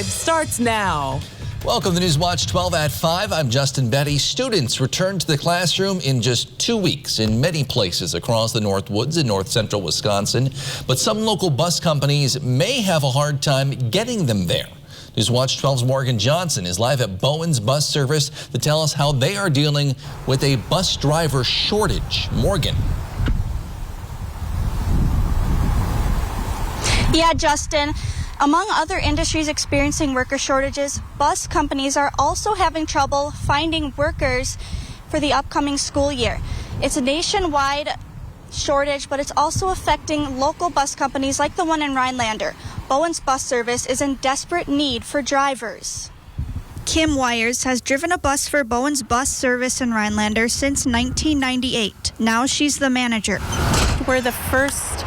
5 starts now. Welcome to Newswatch 12 at 5. I'm Justin Betty. Students return to the classroom in just 2 weeks in many places across the Northwoods and north central Wisconsin. But some local bus companies may have a hard time getting them there. Newswatch 12's Morgan Johnson is live at Bowen's bus service to tell us how they are dealing with a bus driver shortage. Morgan. Yeah, Justin. Among other industries experiencing worker shortages, bus companies are also having trouble finding workers for the upcoming school year. It's a nationwide shortage, but it's also affecting local bus companies like the one in Rhinelander. Bowen's bus service is in desperate need for drivers. Kim Wires has driven a bus for Bowen's bus service in Rhinelander since 1998. Now she's the manager. We're the first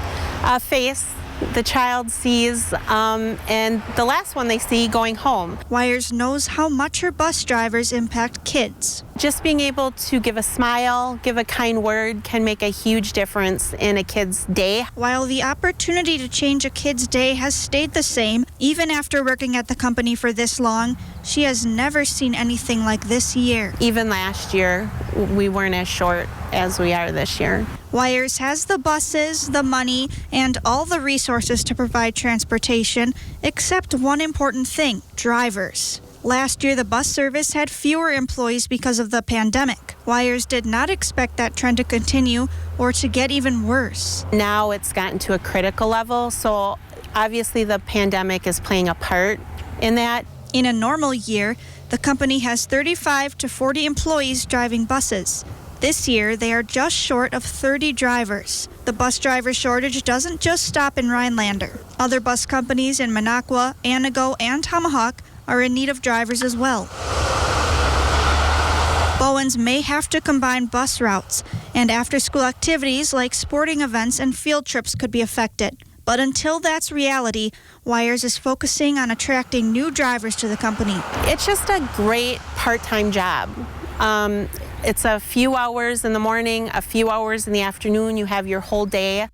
face the child sees and the last one they see going home. Wires knows how much her bus drivers impact kids. Just being able to give a smile, give a kind word can make a huge difference in a kid's day. While the opportunity to change a kid's day has stayed the same, even after working at the company for this long, she has never seen anything like this year. Even last year, we weren't as short as we are this year. Wires has the buses, the money, and all the resources to provide transportation, except one important thing: drivers. Last year, the bus service had fewer employees because of the pandemic. Wires did not expect that trend to continue or to get even worse. Now it's gotten to a critical level, so obviously the pandemic is playing a part in that. In a normal year, the company has 35 to 40 employees driving buses. This year, they are just short of 30 drivers. The bus driver shortage doesn't just stop in Rhinelander. Other bus companies in Minocqua, Anago, and Tomahawk are in need of drivers as well. Bowen's may have to combine bus routes, and after-school activities like sporting events and field trips could be affected. But until that's reality, Wires is focusing on attracting new drivers to the company. It's just a great part-time job. It's a few hours in the morning, a few hours in the afternoon. You have your whole day.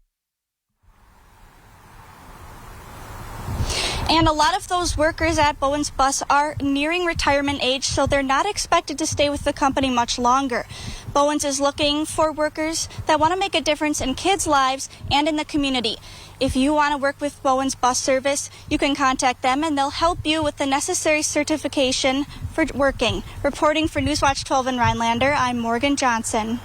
And a lot of those workers at Bowen's Bus are nearing retirement age, so they're not expected to stay with the company much longer. Bowen's is looking for workers that want to make a difference in kids' lives and in the community. If you want to work with Bowen's bus service, you can contact them and they'll help you with the necessary certification for working. Reporting for Newswatch 12 in Rhinelander, I'm Morgan Johnson.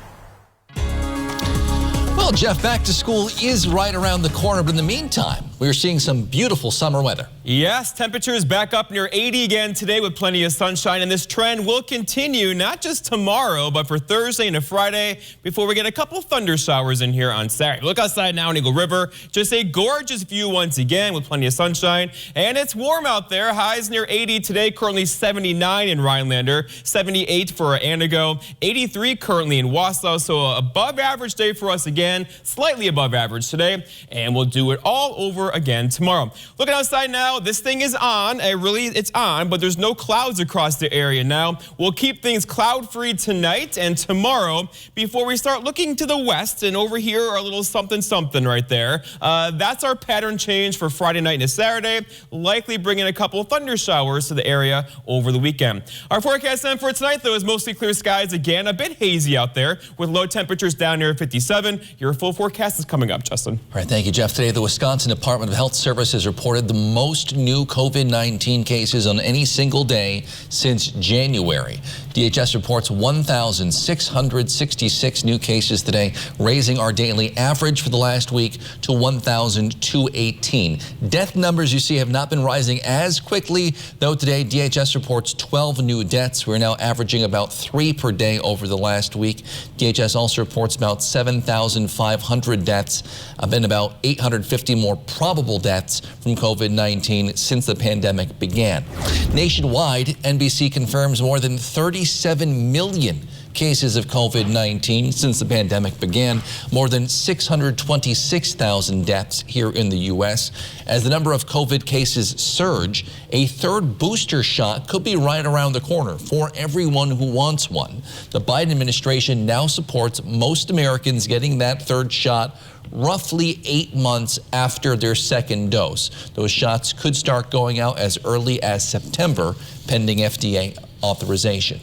Well, Jeff, back to school is right around the corner, but in the meantime, we're seeing some beautiful summer weather. Yes, temperatures back up near 80 again today with plenty of sunshine, and this trend will continue not just tomorrow, but for Thursday and Friday before we get a couple thunder showers in here on Saturday. Look outside now in Eagle River. Just a gorgeous view once again with plenty of sunshine, and it's warm out there. Highs near 80 today, currently 79 in Rhinelander, 78 for Anago, 83 currently in Wausau, so above average day for us again, slightly above average today, and we'll do it all over again tomorrow. Looking outside now, this thing is on. It's on, but there's no clouds across the area now. We'll keep things cloud-free tonight and tomorrow before we start looking to the west, and over here our little something right there. That's our pattern change for Friday night and Saturday, likely bringing a couple of thunder showers to the area over the weekend. Our forecast then for tonight, though, is mostly clear skies again, a bit hazy out there with low temperatures down near 57. Your full forecast is coming up, Justin. All right, thank you, Jeff. Today, the Wisconsin Department of Health Services reported the most new COVID-19 cases on any single day since January. DHS reports 1,666 new cases today, raising our daily average for the last week to 1,218. Death numbers, you see, have not been rising as quickly, though today DHS reports 12 new deaths. We're now averaging about 3 per day over the last week. DHS also reports about 7,500 deaths, and about 850 more probable deaths from COVID-19 since the pandemic began. Nationwide, NBC confirms more than 37 million cases of COVID-19 since the pandemic began, more than 626,000 deaths here in the U.S. As the number of COVID cases surge, a third booster shot could be right around the corner for everyone who wants one. The Biden administration now supports most Americans getting that third shot roughly 8 months after their second dose. Those shots could start going out as early as September, pending FDA authorization.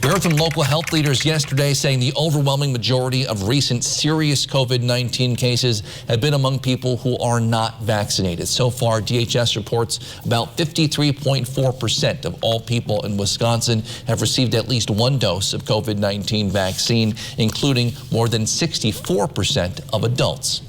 We heard from local health leaders yesterday saying the overwhelming majority of recent serious COVID-19 cases have been among people who are not vaccinated. So far, DHS reports about 53.4% of all people in Wisconsin have received at least one dose of COVID-19 vaccine, including more than 64% of adults.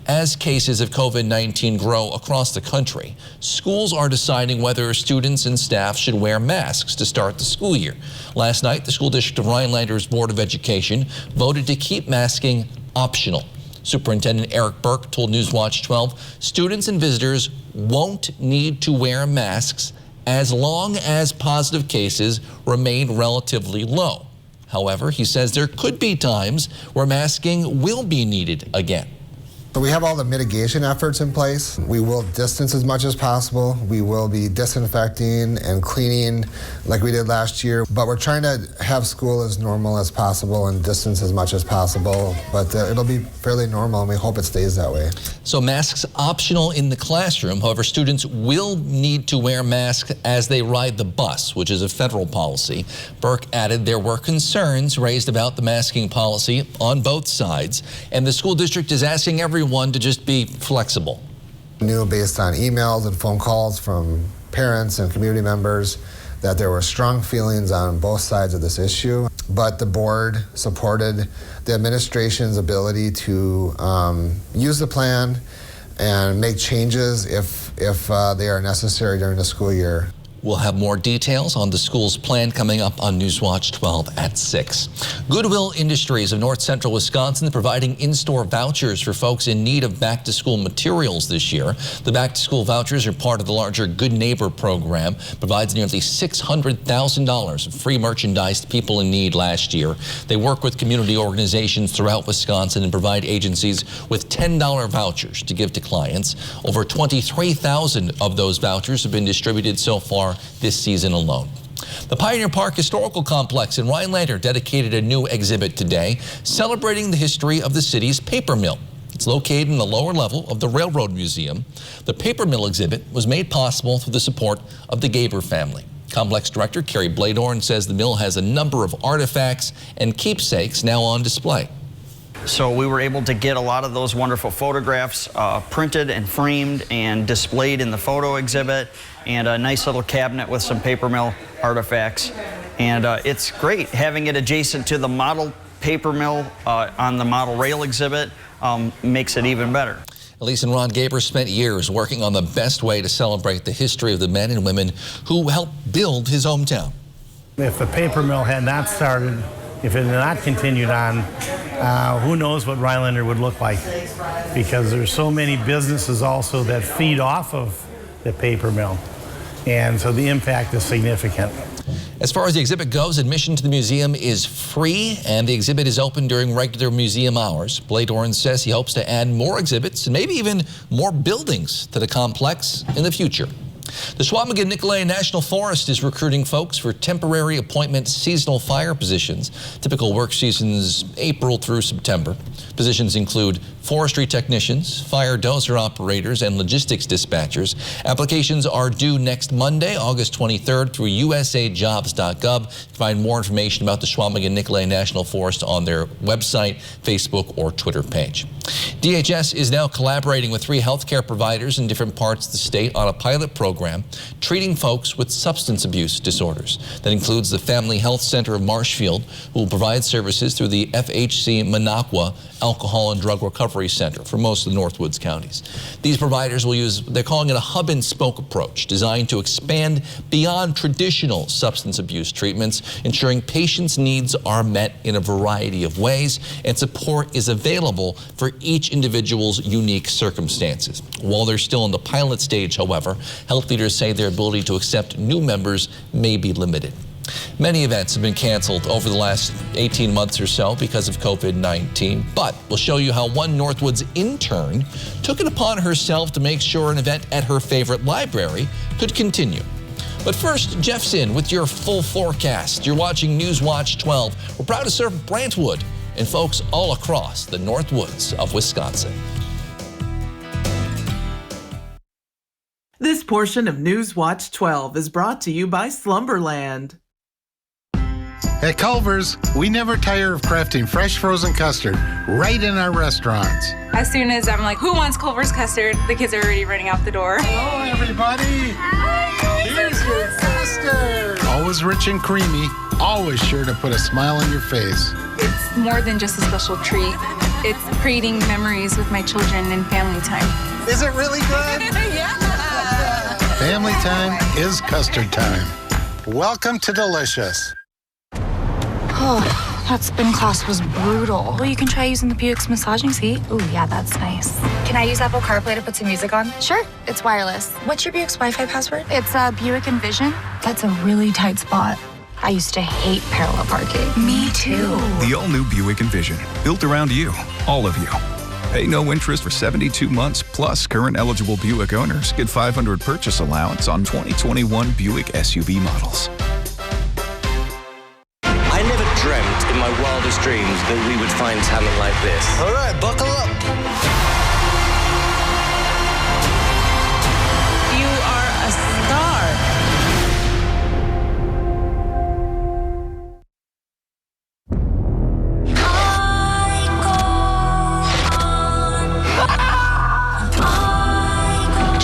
As cases of COVID-19 grow across the country, schools are deciding whether students and staff should wear masks to start the school year. Last night, the School District of Rhinelander's Board of Education voted to keep masking optional. Superintendent Eric Burke told Newswatch 12 students and visitors won't need to wear masks as long as positive cases remain relatively low. However, he says there could be times where masking will be needed again. So we have all the mitigation efforts in place. We will distance as much as possible. We will be disinfecting and cleaning like we did last year. But we're trying to have school as normal as possible and distance as much as possible. But it'll be fairly normal, and we hope it stays that way. So masks optional in the classroom. However, students will need to wear masks as they ride the bus, which is a federal policy. Burke added there were concerns raised about the masking policy on both sides, and the school district is asking everyone to just be flexible. Knew based on emails and phone calls from parents and community members that there were strong feelings on both sides of this issue, but the board supported the administration's ability to use the plan and make changes if they are necessary during the school year. We'll have more details on the school's plan coming up on Newswatch 12 at 6. Goodwill Industries of North Central Wisconsin providing in-store vouchers for folks in need of back-to-school materials this year. The back-to-school vouchers are part of the larger Good Neighbor program. Provides nearly $600,000 of free merchandise to people in need last year. They work with community organizations throughout Wisconsin and provide agencies with $10 vouchers to give to clients. Over 23,000 of those vouchers have been distributed so far this season alone. The Pioneer Park Historical Complex in Rhinelander dedicated a new exhibit today, celebrating the history of the city's paper mill. It's located in the lower level of the Railroad Museum. The paper mill exhibit was made possible through the support of the Gaber family. Complex Director Carrie Bladorn says the mill has a number of artifacts and keepsakes now on display. So we were able to get a lot of those wonderful photographs printed and framed and displayed in the photo exhibit, and a nice little cabinet with some paper mill artifacts. And it's great having it adjacent to the model paper mill on the model rail exhibit makes it even better. Elise and Ron Gaber spent years working on the best way to celebrate the history of the men and women who helped build his hometown. If the paper mill had not started, if it had not continued on, who knows what Rhinelander would look like, because there's so many businesses also that feed off of the paper mill, and so the impact is significant. As far as the exhibit goes, admission to the museum is free, and the exhibit is open during regular museum hours. Bladorn says he hopes to add more exhibits and maybe even more buildings to the complex in the future. The Chequamegon-Nicolet National Forest is recruiting folks for temporary appointment seasonal fire positions. Typical work seasons April through September. Positions include forestry technicians, fire dozer operators, and logistics dispatchers. Applications are due next Monday, August 23rd through usajobs.gov. You can find more information about the Chequamegon-Nicolet National Forest on their website, Facebook, or Twitter page. DHS is now collaborating with 3 healthcare providers in different parts of the state on a pilot program treating folks with substance abuse disorders. That includes the Family Health Center of Marshfield, who will provide services through the FHC Minocqua Alcohol and Drug Recovery Center for most of the Northwoods counties. These providers will use, they're calling it a hub and spoke approach, designed to expand beyond traditional substance abuse treatments, ensuring patients' needs are met in a variety of ways, and support is available for each individual's unique circumstances. While they're still in the pilot stage, however, health leaders say their ability to accept new members may be limited. Many events have been canceled over the last 18 months or so because of COVID-19, but we'll show you how one Northwoods intern took it upon herself to make sure an event at her favorite library could continue. But first, Jeff's in with your full forecast. You're watching Newswatch 12. We're proud to serve Brantwood and folks all across the North Woods of Wisconsin. This portion of News Watch 12 is brought to you by Slumberland. At Culver's, we never tire of crafting fresh frozen custard right in our restaurants. As soon as I'm like, who wants Culver's custard? The kids are already running out the door. Hello, everybody. Hi. Here's your custard. Always rich and creamy, always sure to put a smile on your face. It's more than just a special treat. It's creating memories with my children and family time. Is it really good? Yeah. Family time is custard time. Welcome to Delicious. Oh, that spin class was brutal. Well, you can try using the Buick's massaging seat. Ooh, yeah, that's nice. Can I use Apple CarPlay to put some music on? Sure, it's wireless. What's your Buick's Wi-Fi password? It's Buick Envision. That's a really tight spot. I used to hate parallel parking. Me too. The all-new Buick Envision, built around you, all of you. Pay no interest for 72 months, plus current eligible Buick owners get $500 purchase allowance on 2021 Buick SUV models. I never dreamt in my wildest dreams that we would find talent like this. All right, buckle up. You are a star.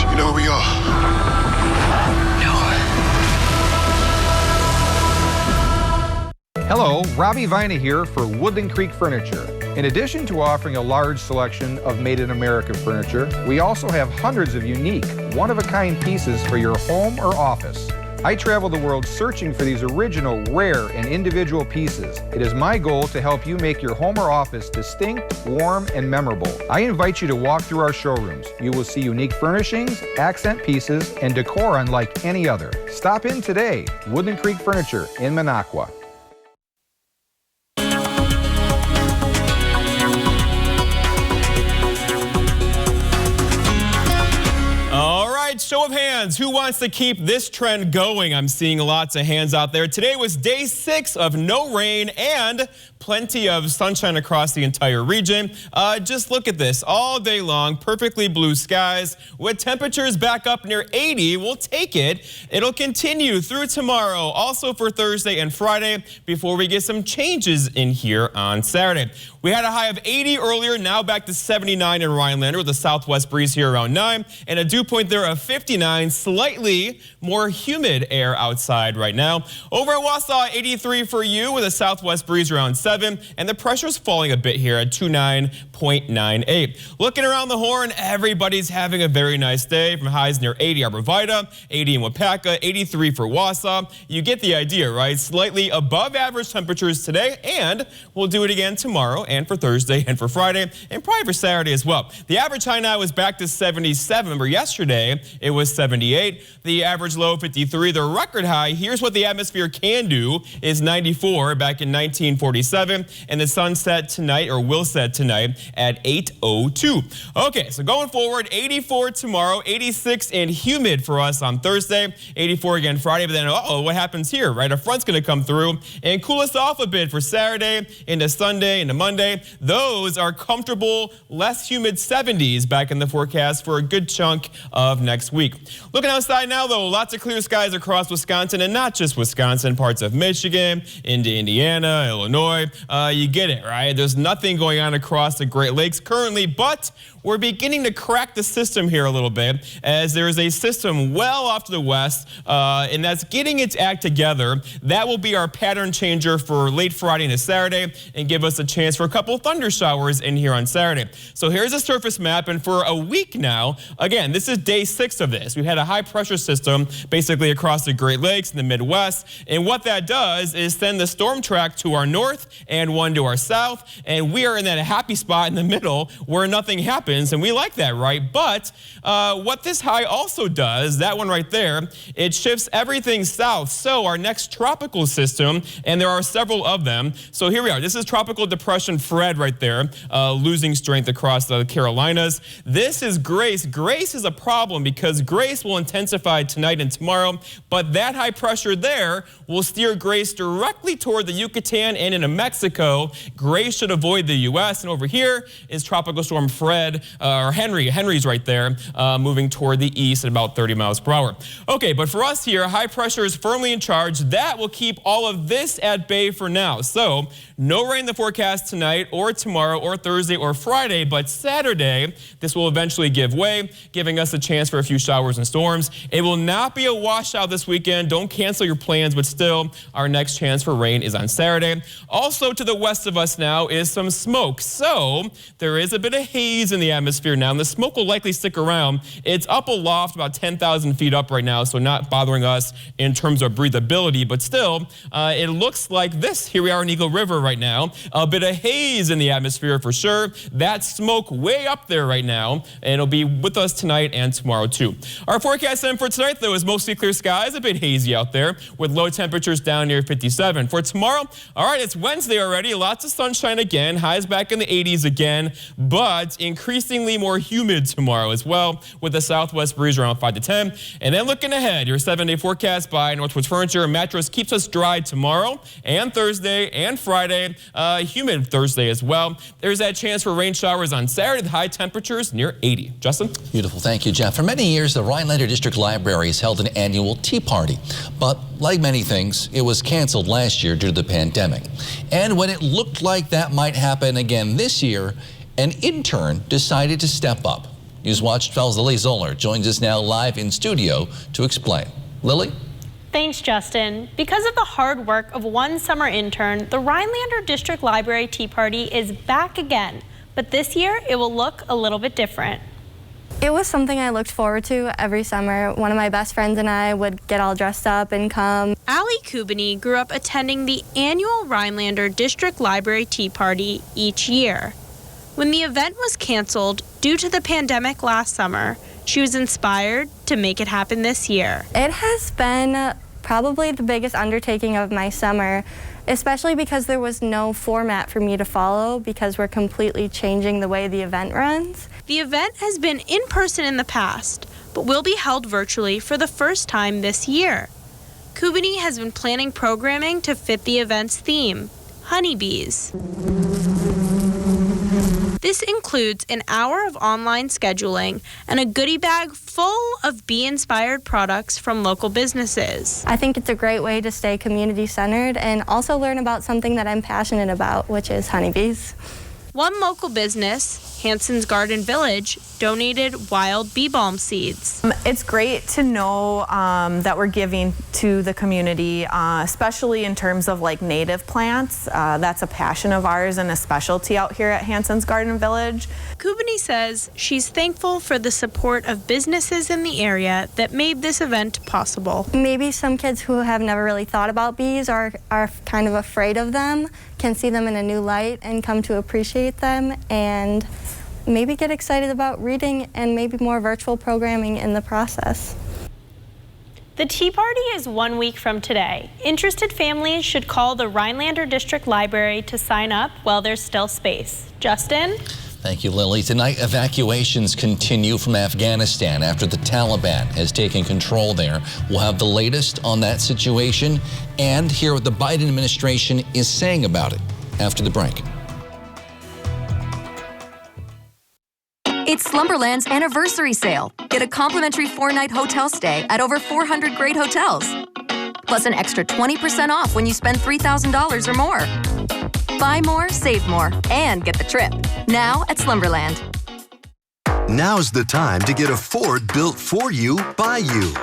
You know who we are? Hello, Robbie Vina here for Woodland Creek Furniture. In addition to offering a large selection of made-in-America furniture, we also have hundreds of unique, one-of-a-kind pieces for your home or office. I travel the world searching for these original, rare, and individual pieces. It is my goal to help you make your home or office distinct, warm, and memorable. I invite you to walk through our showrooms. You will see unique furnishings, accent pieces, and decor unlike any other. Stop in today. Woodland Creek Furniture in Minocqua. Show of hands, who wants to keep this trend going? I'm seeing lots of hands out there. Today was day 6 of no rain and plenty of sunshine across the entire region. Just look at this, all day long, perfectly blue skies with temperatures back up near 80. We'll take it. It'll continue through tomorrow, also for Thursday and Friday before we get some changes in here on Saturday. We had a high of 80 earlier, now back to 79 in Rhinelander with a southwest breeze here around 9 and a dew point there of 59, slightly more humid air outside right now. Over at Wausau, 83 for you with a southwest breeze around 7, and the pressure's falling a bit here at 29.98. Looking around the horn, everybody's having a very nice day from highs near 80 Arborvita, 80 in Wapaka, 83 for Wausau. You get the idea, right? Slightly above average temperatures today, and we'll do it again tomorrow and for Thursday and for Friday and probably for Saturday as well. The average high now is back to 77. Remember yesterday it was 78. The average low 53. The record high, here's what the atmosphere can do, is 94 back in 1947. And the sun set tonight, or will set tonight, at 8:02. Okay, so going forward, 84 tomorrow, 86 and humid for us on Thursday, 84 again Friday. But then, what happens here, right? A front's going to come through and cool us off a bit for Saturday into Sunday into Monday. Those are comfortable, less humid 70s back in the forecast for a good chunk of next week. Looking outside now, though, lots of clear skies across Wisconsin, and not just Wisconsin, parts of Michigan, into Indiana, Illinois. You get it, right? There's nothing going on across the Great Lakes currently, but we're beginning to crack the system here a little bit, as there is a system well off to the west, and that's getting its act together. That will be our pattern changer for late Friday into Saturday and give us a chance for a couple thunder showers in here on Saturday. So here's a surface map, and for a week now, again, this is day 6 of this. We've had a high pressure system basically across the Great Lakes and the Midwest, and what that does is send the storm track to our north and one to our south, and we are in that happy spot in the middle where nothing happens. happens, and we like that, right? But what this high also does, that one right there, it shifts everything south. So our next tropical system, and there are several of them. So here we are. This is Tropical Depression Fred right there, losing strength across the Carolinas. This is Grace. Grace is a problem because Grace will intensify tonight and tomorrow, but that high pressure there will steer Grace directly toward the Yucatan and into Mexico. Grace should avoid the U.S. And over here is Tropical Storm Fred, or Henry. Henry's right there, moving toward the east at about 30 miles per hour. Okay, but for us here, high pressure is firmly in charge. That will keep all of this at bay for now. So no rain in the forecast tonight or tomorrow or Thursday or Friday, but Saturday, this will eventually give way, giving us a chance for a few showers and storms. It will not be a washout this weekend. Don't cancel your plans, but still, our next chance for rain is on Saturday. Also to the west of us now is some smoke. So there is a bit of haze in the atmosphere now, and the smoke will likely stick around. It's up aloft about 10,000 feet up right now, so not bothering us in terms of breathability, but still, it looks like this. Here we are in Eagle River right now. A bit of haze in the atmosphere for sure. That smoke way up there right now, and it'll be with us tonight and tomorrow too. Our forecast then for tonight, though, is mostly clear skies, a bit hazy out there, with low temperatures down near 57. For tomorrow, all right, it's Wednesday already. Lots of sunshine again. Highs back in the 80s again, but increasingly more humid tomorrow as well, with a southwest breeze around 5 to 10. And then looking ahead, your 7-day forecast by Northwoods Furniture and Mattress keeps us dry tomorrow and Thursday and Friday. Humid Thursday as well. There's that chance for rain showers on Saturday. The high temperatures near 80. Justin? Beautiful. Thank you, Jeff. For many years, the Rhinelander District Library has held an annual tea party. But like many things, it was canceled last year due to the pandemic. And when it looked like that might happen again this year, an intern decided to step up. Newswatch 12's Lily Zoller joins us now live in studio to explain. Lily? Thanks, Justin. Because of the hard work of one summer intern, the Rhinelander District Library Tea Party is back again. But this year, it will look a little bit different. It was something I looked forward to every summer. One of my best friends and I would get all dressed up and come. Allie Kubany grew up attending the annual Rhinelander District Library Tea Party each year. When the event was canceled due to the pandemic last summer, she was inspired to make it happen this year. It has been probably the biggest undertaking of my summer, especially because there was no format for me to follow because we're completely changing the way the event runs. The event has been in person in the past, but will be held virtually for the first time this year. Kubany has been planning programming to fit the event's theme, honeybees. This includes an hour of online scheduling and a goodie bag full of bee-inspired products from local businesses. I think it's a great way to stay community-centered and also learn about something that I'm passionate about, which is honeybees. One local business, Hanson's Garden Village, donated wild bee balm seeds. It's great to know that we're giving to the community, especially in terms of like native plants. That's a passion of ours and a specialty out here at Hanson's Garden Village. Kubany says she's thankful for the support of businesses in the area that made this event possible. Maybe some kids who have never really thought about bees or are kind of afraid of them can see them in a new light and come to appreciate them and maybe get excited about reading and maybe more virtual programming in the process. The Tea Party is 1 week from today. Interested families should call the Rhinelander District Library to sign up while there's still space. Justin? Thank you, Lily. Tonight, evacuations continue from Afghanistan after the Taliban has taken control there. We'll have the latest on that situation and hear what the Biden administration is saying about it after the break. It's Slumberland's anniversary sale. Get a complimentary 4-night hotel stay at over 400 great hotels. Plus an extra 20% off when you spend $3,000 or more. Buy more, save more, and get the trip. Now at Slumberland. Now's the time to get a Ford built for you, by you.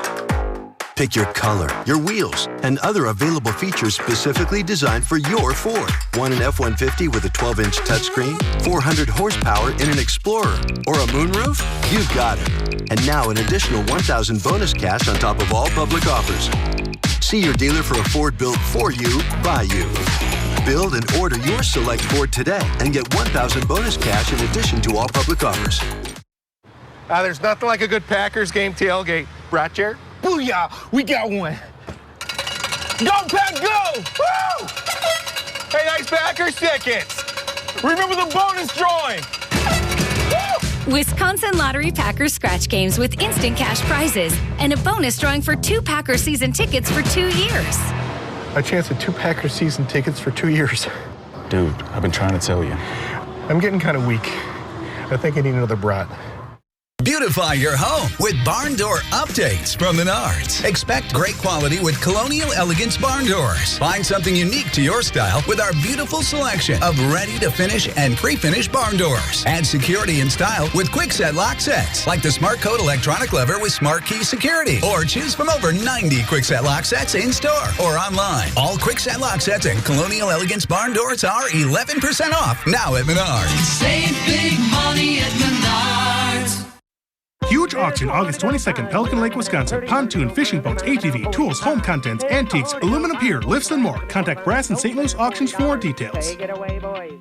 Pick your color, your wheels, and other available features specifically designed for your Ford. Want an F-150 with a 12-inch touchscreen, 400 horsepower in an Explorer, or a moonroof? You've got it. And now an additional $1,000 bonus cash on top of all public offers. See your dealer for a Ford built for you, by you. Build and order your select Ford today and get $1,000 bonus cash in addition to all public offers. There's nothing like a good Packers game tailgate. Brat chair? Booyah! We got one. Go, Pack, go! Woo! Hey, nice Packers tickets. Remember the bonus drawing. Woo! Wisconsin Lottery Packers scratch games with instant cash prizes and a bonus drawing for 2 Packers season tickets for 2 years. A chance at 2 Packers season tickets for 2 years. Dude, I've been trying to tell you. I'm getting kind of weak. I think I need another brat. Beautify your home with barn door updates from Menards. Expect great quality with Colonial Elegance barn doors. Find something unique to your style with our beautiful selection of ready-to-finish and pre-finished barn doors. Add security and style with quick-set lock sets, like the Smart Code electronic lever with Smart Key Security. Or choose from over 90 quick-set lock sets in-store or online. All quick-set lock sets and Colonial Elegance barn doors are 11% off now at Menards. Save big money at Menards. Huge auction August 22nd, Pelican Lake, Wisconsin. Pontoon, fishing boats, ATV, tools, home contents, antiques, aluminum pier, lifts, and more. Contact Brass and St. Louis Auctions for more details. Take it away, boys.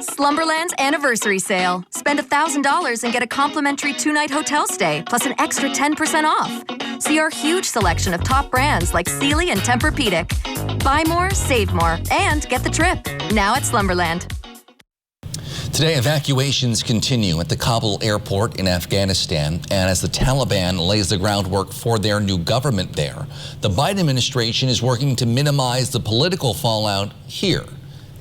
Slumberland's anniversary sale. Spend $1,000 and get a complimentary 2-night hotel stay, plus an extra 10% off. See our huge selection of top brands like Sealy and Tempur-Pedic. Buy more, save more, and get the trip. Now at Slumberland. Today, evacuations continue at the Kabul airport in Afghanistan, and as the Taliban lays the groundwork for their new government there, the Biden administration is working to minimize the political fallout here.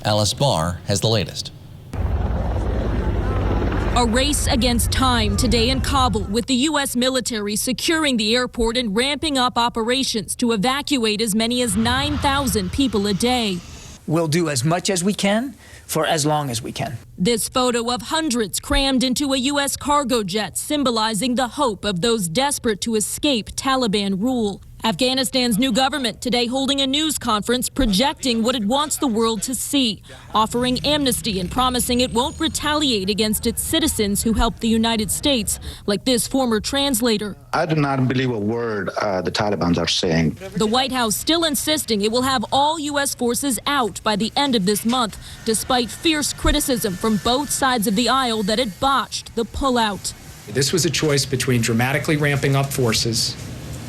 Alice Barr has the latest. A race against time today in Kabul, with the U.S. military securing the airport and ramping up operations to evacuate as many as 9,000 people a day. We'll do as much as we can for as long as we can. This photo of hundreds crammed into a U.S. cargo jet, symbolizing the hope of those desperate to escape Taliban rule. Afghanistan's new government today holding a news conference projecting what it wants the world to see, offering amnesty and promising it won't retaliate against its citizens who helped the United States, like this former translator. I do not believe a word the Taliban are saying. The White House still insisting it will have all U.S. forces out by the end of this month, despite fierce criticism from both sides of the aisle that it botched the pullout. This was a choice between dramatically ramping up forces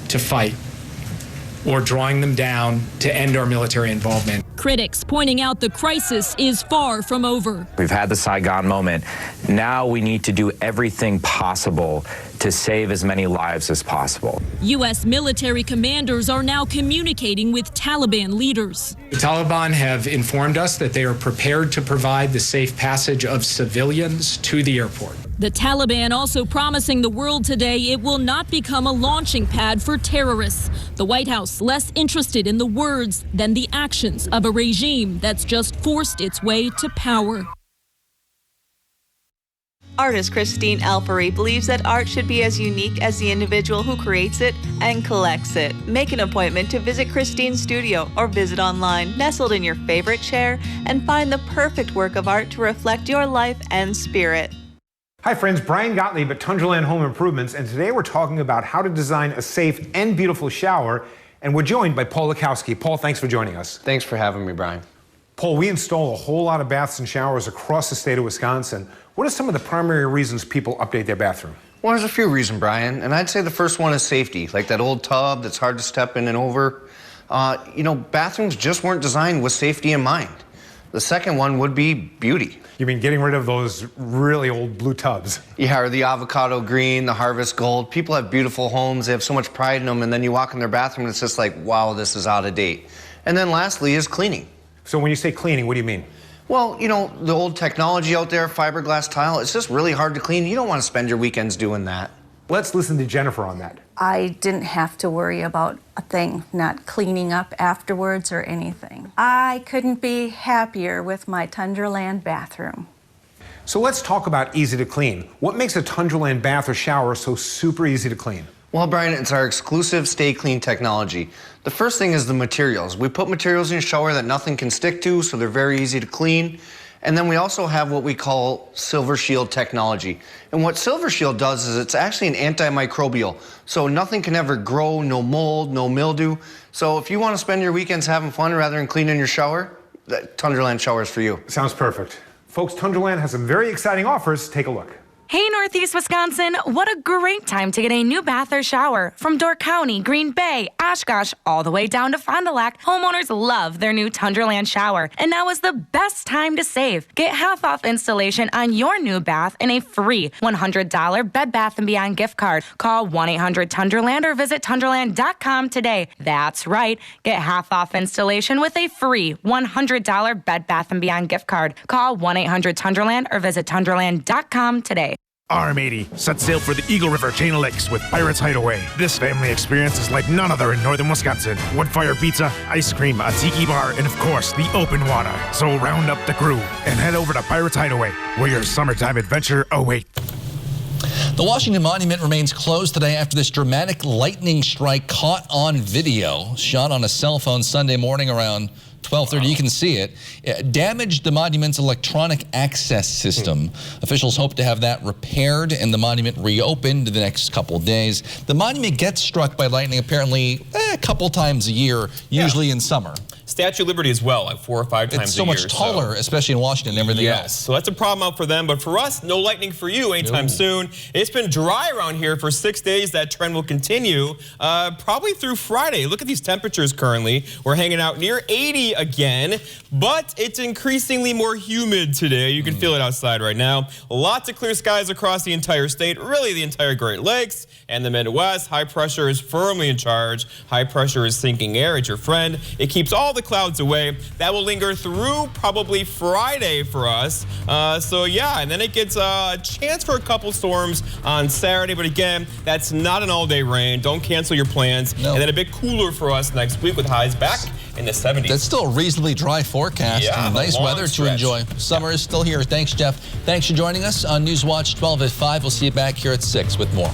to fight or drawing them down to end our military involvement. Critics pointing out the crisis is far from over. We've had the Saigon moment. Now we need to do everything possible to save as many lives as possible. U.S. military commanders are now communicating with Taliban leaders. The Taliban have informed us that they are prepared to provide the safe passage of civilians to the airport. The Taliban also promising the world today it will not become a launching pad for terrorists. The White House less interested in the words than the actions of a regime that's just forced its way to power. Artist Christine Alpery believes that art should be as unique as the individual who creates it and collects it. Make an appointment to visit Christine's studio or visit online, nestled in your favorite chair, and find the perfect work of art to reflect your life and spirit. Hi friends, Brian Gottlieb at Tundraland Home Improvements, and today we're talking about how to design a safe and beautiful shower, and we're joined by Paul Lukowski. Paul, thanks for joining us. Thanks for having me, Brian. Paul, we install a whole lot of baths and showers across the state of Wisconsin. What are some of the primary reasons people update their bathroom? Well, there's a few reasons, Brian, and I'd say the first one is safety, like that old tub that's hard to step in and over. Bathrooms just weren't designed with safety in mind. The second one would be beauty. You mean getting rid of those really old blue tubs? Yeah, or the avocado green, the harvest gold. People have beautiful homes, they have so much pride in them, and then you walk in their bathroom and it's just like, wow, this is out of date. And then lastly is cleaning. So when you say cleaning, what do you mean? Well, the old technology out there, fiberglass tile, it's just really hard to clean. You don't want to spend your weekends doing that. Let's listen to Jennifer on that. I didn't have to worry about a thing, not cleaning up afterwards or anything. I couldn't be happier with my Tundraland bathroom. So let's talk about easy to clean. What makes a Tundraland bath or shower so super easy to clean? Well, Brian, it's our exclusive Stay Clean technology. The first thing is the materials. We put materials in your shower that nothing can stick to, so they're very easy to clean. And then we also have what we call Silver Shield technology. And what Silver Shield does is it's actually an antimicrobial. So nothing can ever grow, no mold, no mildew. So if you want to spend your weekends having fun rather than cleaning your shower, Tundraland shower is for you. Sounds perfect. Folks, Tundraland has some very exciting offers. Take a look. Hey, Northeast Wisconsin, what a great time to get a new bath or shower. From Door County, Green Bay, Oshkosh, all the way down to Fond du Lac, homeowners love their new Tundraland shower. And now is the best time to save. Get half off installation on your new bath and a free $100 Bed Bath & Beyond gift card. Call 1-800-TUNDRALAND or visit tundraland.com today. That's right. Get half off installation with a free $100 Bed Bath & Beyond gift card. Call 1-800-TUNDRALAND or visit tundraland.com today. RM80 set sail for the Eagle River Chain of Lakes with Pirates Hideaway. This family experience is like none other in northern Wisconsin. Wood-fire pizza, ice cream, a tiki bar, and of course, the open water. So round up the crew and head over to Pirates Hideaway, where your summertime adventure awaits. The Washington Monument remains closed today after this dramatic lightning strike caught on video, shot on a cell phone Sunday morning around 12:30. You can see it. It damaged the monument's electronic access system. Officials hope to have that repaired and the monument reopened in the next couple of days. The monument gets struck by lightning apparently a couple times a year, usually in summer. Statue of Liberty as well, like 4 or 5 times a year. It's so much taller, especially in Washington and everything else. So that's a problem out for them, but for us, no lightning for you anytime soon. It's been dry around here for 6 days. That trend will continue probably through Friday. Look at these temperatures currently. We're hanging out near 80 again, but it's increasingly more humid today. You can feel it outside right now. Lots of clear skies across the entire state, really the entire Great Lakes and the Midwest. High pressure is firmly in charge. High pressure is sinking air. It's your friend. It keeps all the clouds away. That will linger through probably Friday for us. So yeah, and then it gets a chance for a couple storms on Saturday, but again, that's not an all-day rain. Don't cancel your plans. And then a bit cooler for us next week with highs back in the 70s. That's still a reasonably dry forecast. Yeah, nice weather to enjoy. Summer is still here. Thanks, Jeff. Thanks for joining us on Newswatch 12 at 5. We'll see you back here at 6 with more.